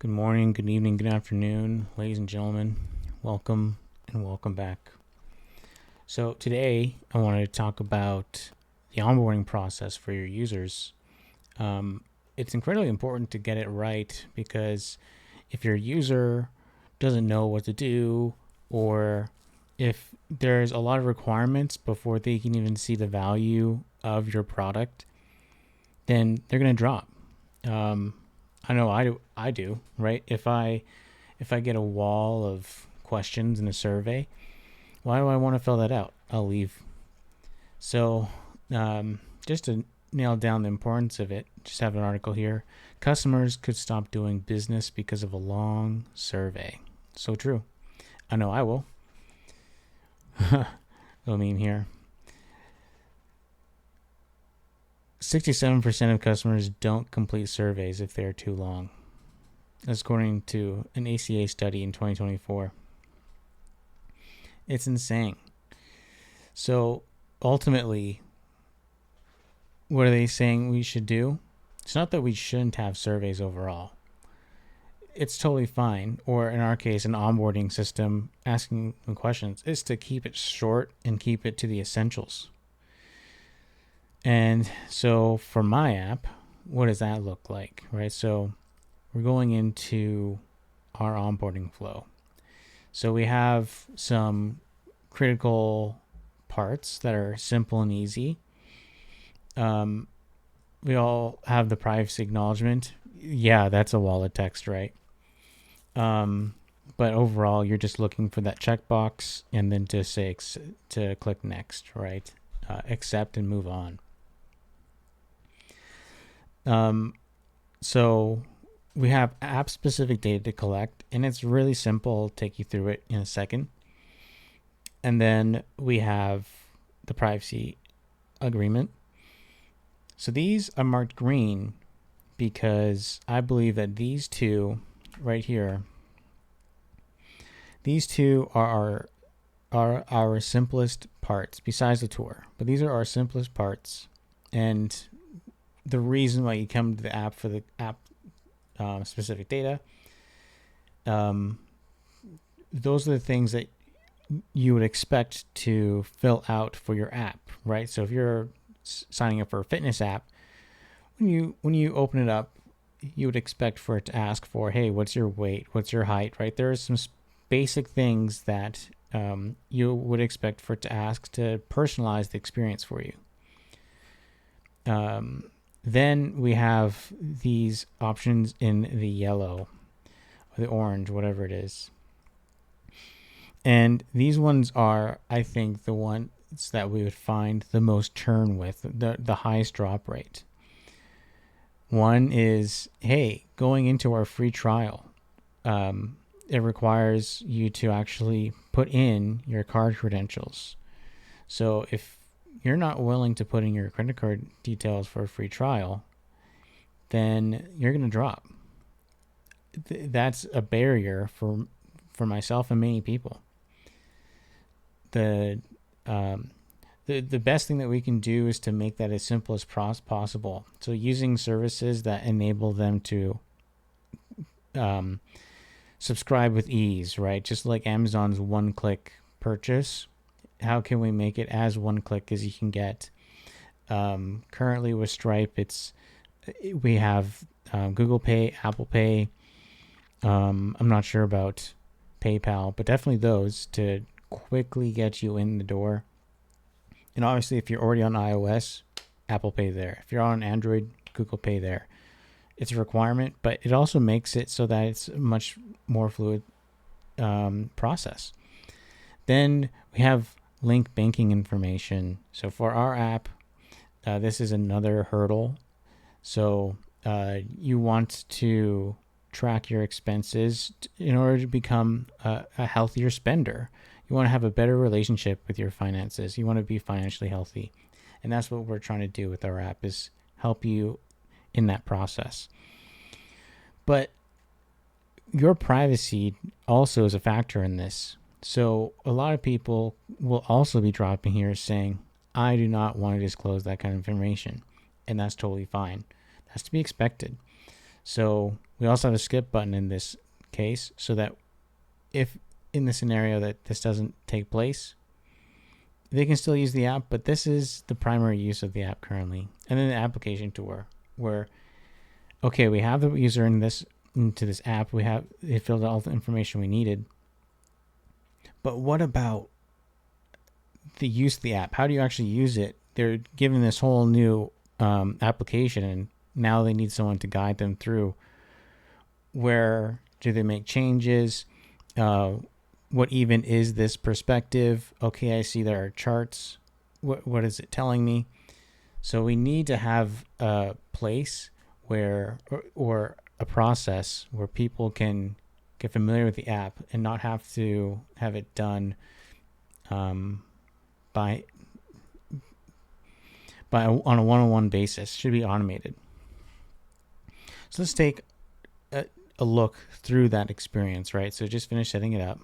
Good morning, good evening, good afternoon, ladies and gentlemen. Welcome and welcome back. So today I wanted to talk about the onboarding process for your users. It's incredibly important to get it right because if your user doesn't know what to do, or if there's a lot of requirements before they can even see the value of your product, then they're going to drop. I know I do, right? If I get a wall of questions in a survey, why do I want to fill that out? I'll leave. So, just to nail down the importance of it, just have an article here. Customers could stop doing business because of a long survey. So true. I know I will. Little meme here. 67% of customers don't complete surveys if they're too long. That's according to an ACA study in 2024. It's insane. So ultimately, what are they saying we should do? It's not that we shouldn't have surveys overall. It's totally fine. Or in our case, an onboarding system asking them questions. It's to keep it short and keep it to the essentials. And so for my app, what does that look like, right? So we're going into our onboarding flow. So we have some critical parts that are simple and easy. We all have the privacy acknowledgement. Yeah, that's a wall of text, right? But overall, you're just looking for that checkbox and then to say to click next, right? Accept and move on. So we have app specific data to collect, and it's really simple. I'll take you through it in a second. And then we have the privacy agreement. So these are marked green because I believe that these two right here, these two are our simplest parts besides the tour, but these are our simplest parts. And the reason why you come to the app for the app specific data, those are the things that you would expect to fill out for your app, right? So if you're signing up for a fitness app, when you open it up, you would expect for it to ask for, hey, what's your weight? What's your height, right? There are some basic things that you would expect for it to ask to personalize the experience for you. Then we have these options in the yellow or the orange, whatever it is. And these ones are, I think, the ones that we would find the most churn with, the highest drop rate. One is, hey, going into our free trial, it requires you to actually put in your card credentials. So if you're not willing to put in your credit card details for a free trial, then you're going to drop. That's a barrier for myself and many people. The best thing that we can do is to make that as simple as possible. So using services that enable them to subscribe with ease, right? Just like Amazon's one-click purchase. How can we make it as one click as you can get? Currently with Stripe, we have Google Pay, Apple Pay. I'm not sure about PayPal, but definitely those to quickly get you in the door. And obviously, if you're already on iOS, Apple Pay there. If you're on Android, Google Pay there. It's a requirement, but it also makes it so that it's a much more fluid process. Then we have link banking information. So for our app, this is another hurdle. So you want to track your expenses in order to become a healthier spender. You want to have a better relationship with your finances. You want to be financially healthy. And that's what we're trying to do with our app, is help you in that process. But your privacy also is a factor in this. So a lot of people will also be dropping here saying, I do not want to disclose that kind of information. And that's totally fine. That's to be expected. So we also have a skip button in this case, so that if in the scenario that this doesn't take place, they can still use the app, but this is the primary use of the app currently. And then the application tour, where, okay, we have the user into this app. It filled out all the information we needed. But what about the use of the app? How do you actually use it? They're given this whole new application, and now they need someone to guide them through. Where do they make changes? What even is this perspective? Okay, I see there are charts. What is it telling me? So we need to have a place where, or a process where people can get familiar with the app and not have to have it done by on a one-on-one basis. It should be automated. So let's take a look through that experience, right? So just finish setting it up.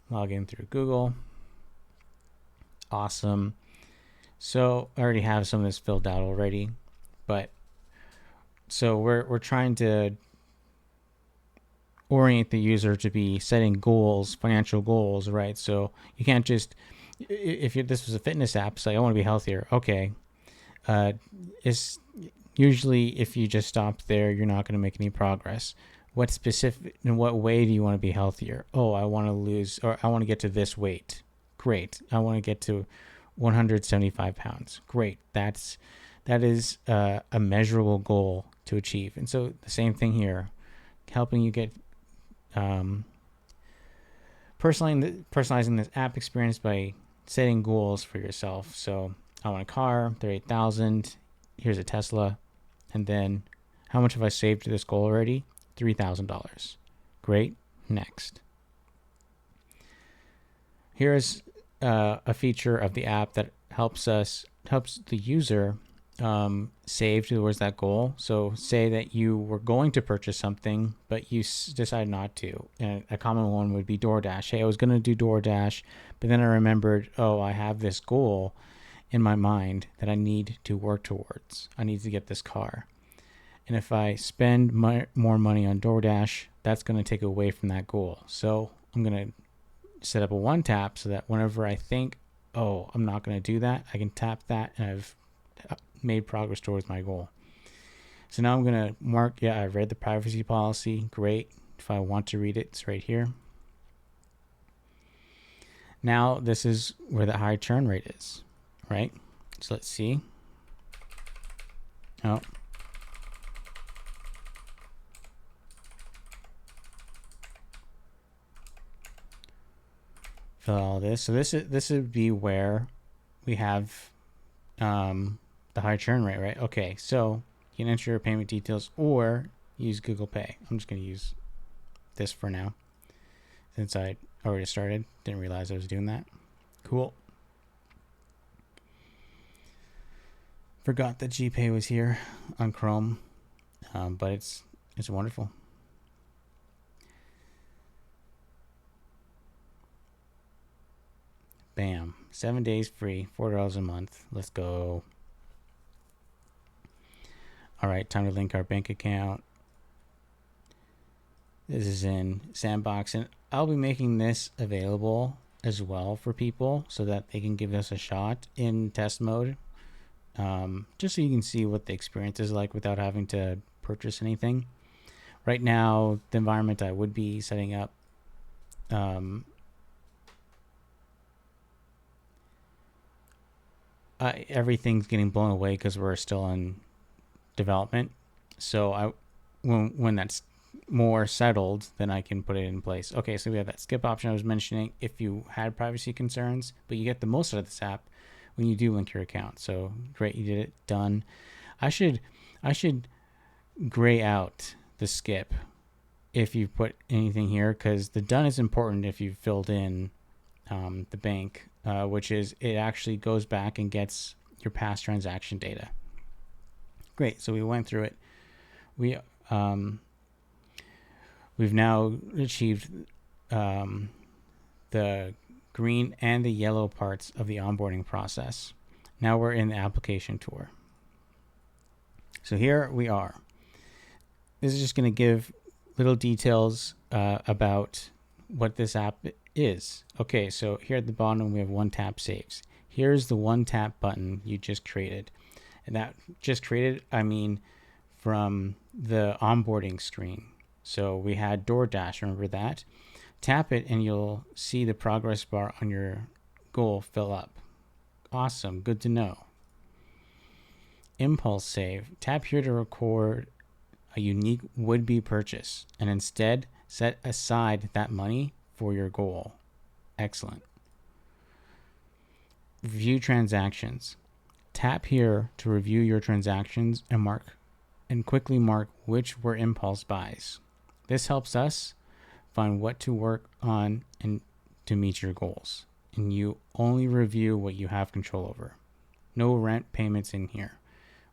Log in through Google. Awesome. So I already have some of this filled out already, but so we're trying to orient the user to be setting goals, financial goals, right? So you can't just, if this was a fitness app, say I want to be healthier. Okay, it's usually if you just stop there, you're not going to make any progress. What specific, in what way do you want to be healthier? Oh, I want to lose, or I want to get to this weight. Great. I want to get to 175 pounds. Great. That is a measurable goal to achieve. And so the same thing here, helping you get personalizing this app experience by setting goals for yourself. So I want a car, they're 8,000. Here's a Tesla. And then how much have I saved to this goal already? $3,000. Great. Next. Here's a feature of the app that helps the user save towards that goal. So say that you were going to purchase something, but you decide not to. And a common one would be DoorDash. Hey, I was going to do DoorDash, but then I remembered, oh, I have this goal in my mind that I need to work towards. I need to get this car. And if I spend more money on DoorDash, that's going to take away from that goal. So I'm going to set up a one tap so that whenever I think, oh, I'm not going to do that, I can tap that and I've made progress towards my goal. So now I'm going to mark, yeah, I read the privacy policy. Great. If I want to read it, it's right here. Now this is where the high churn rate is, right? So let's see. Oh. Fill all this. So this would be where we have the high churn rate, right? Okay, so you can enter your payment details or use Google Pay. I'm just going to use this for now since I already started. Didn't realize I was doing that. Cool. Forgot that GPay was here on Chrome, but it's wonderful. Bam. 7 days free, $4 a month. Let's go. All right, time to link our bank account. This is in Sandbox, and I'll be making this available as well for people so that they can give us a shot in test mode, just so you can see what the experience is like without having to purchase anything. Right now, the environment I would be setting up, everything's getting blown away because we're still in development. So when that's more settled, then I can put it in place. Okay, so we have that skip option I was mentioning if you had privacy concerns, but you get the most out of this app when you do link your account. So great, you did it. Done. I should gray out the skip if you put anything here, because the done is important if you've filled in the bank, which is it actually goes back and gets your past transaction data. Great. So we went through it. We've now achieved the green and the yellow parts of the onboarding process. Now we're in the application tour. So here we are. This is just going to give little details about what this app is. Okay, so here at the bottom we have one tap saves. Here's the one tap button you just created. And that just created, I mean, from the onboarding screen. So we had DoorDash, remember that? Tap it and you'll see the progress bar on your goal fill up. Awesome, good to know. Impulse save. Tap here to record a unique would-be purchase and instead set aside that money for your goal. Excellent. View transactions. Tap here to review your transactions and quickly mark which were impulse buys. This helps us find what to work on and to meet your goals. And you only review what you have control over. No rent payments in here,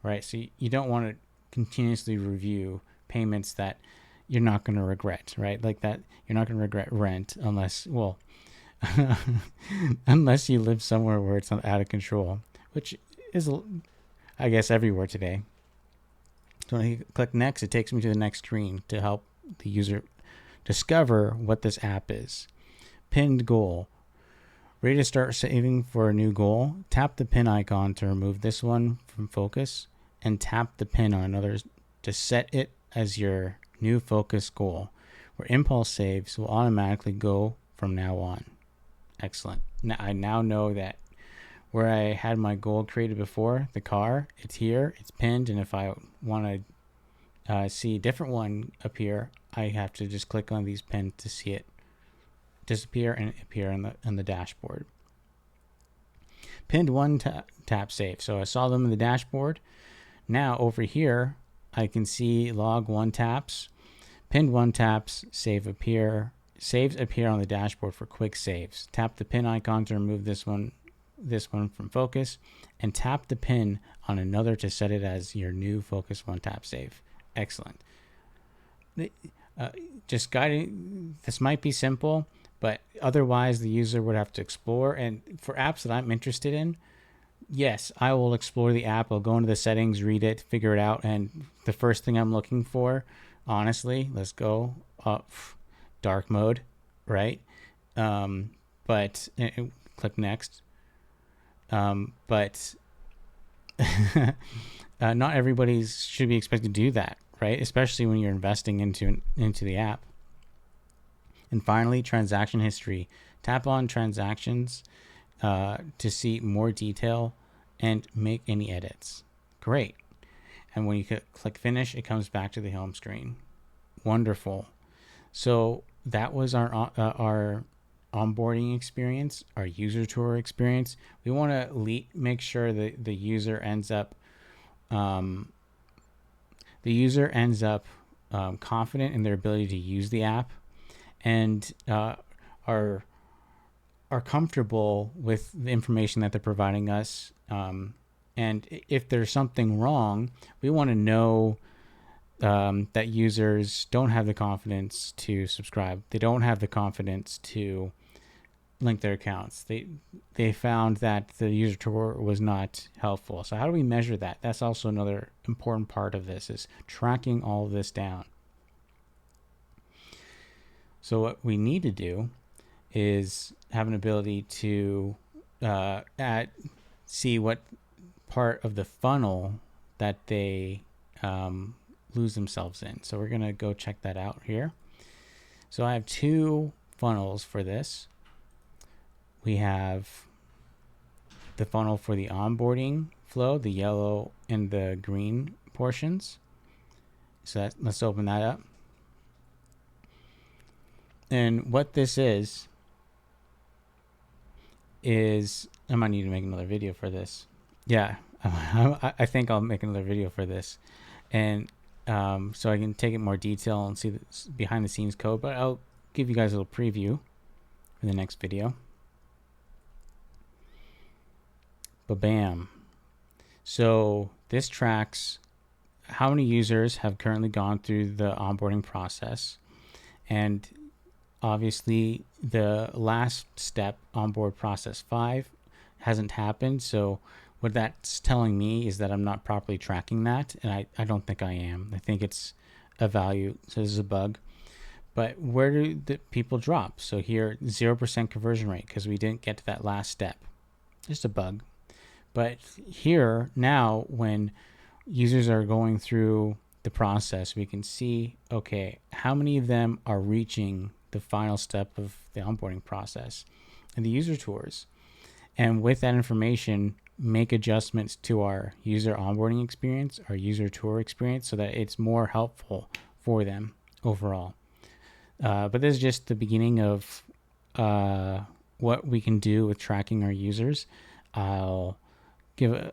right? So you don't want to continuously review payments that you're not going to regret, right? Like that, you're not going to regret rent unless, well, unless you live somewhere where it's not out of control, which is, I guess, everywhere today. So when I click next, it takes me to the next screen to help the user discover what this app is. Pinned goal. Ready to start saving for a new goal? Tap the pin icon to remove this one from focus and tap the pin on another to set it as your new focus goal, where impulse saves will automatically go from now on. Excellent. Now I now know that where I had my goal created before, the car, it's here, it's pinned, and if I want to see a different one appear, I have to just click on these pinned to see it disappear and appear on the dashboard. Pinned one tap save. So I saw them in the dashboard. Now over here, I can see log one taps, pinned one taps, saves appear on the dashboard for quick saves. Tap the pin icon to remove this one from focus, and tap the pin on another to set it as your new focus one tap save. Excellent. Just guiding, this might be simple, but otherwise the user would have to explore. And for apps that I'm interested in, yes, I will explore the app. I'll go into the settings, read it, figure it out. And the first thing I'm looking for, honestly, let's go dark mode, right? But click next. But not everybody should be expected to do that, right? Especially when you're investing into the app. And finally, transaction history. Tap on transactions to see more detail and make any edits. Great. And when you click finish, it comes back to the home screen. Wonderful. So that was our onboarding experience, our user tour experience. We want to make sure that the user ends up confident in their ability to use the app, and are comfortable with the information that they're providing us. And if there's something wrong, we want to know that users don't have the confidence to subscribe. They don't have the confidence to link their accounts. They found that the user tour was not helpful. So how do we measure that? That's also another important part of this, is tracking all of this down. So what we need to do is have an ability to see what part of the funnel that they lose themselves in. So we're going to go check that out here. So I have two funnels for this. We have the funnel for the onboarding flow, the yellow and the green portions. So let's open that up. And what this is I might need to make another video for this. Yeah, I think I'll make another video for this. And so I can take it more detail and see the behind the scenes code, but I'll give you guys a little preview for the next video. Bam. So this tracks how many users have currently gone through the onboarding process, and obviously the last step, onboard process 5, hasn't happened. So what that's telling me is that I'm not properly tracking that, and I don't think I am. I think it's a value, so this is a bug. But where do the people drop? So here, 0% conversion rate because we didn't get to that last step. Just a bug. But here, now, when users are going through the process, we can see, okay, how many of them are reaching the final step of the onboarding process and the user tours. And with that information, make adjustments to our user onboarding experience, our user tour experience, so that it's more helpful for them overall. But this is just the beginning of what we can do with tracking our users. I'll give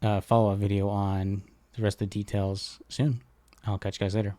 a follow-up video on the rest of the details soon. I'll catch you guys later.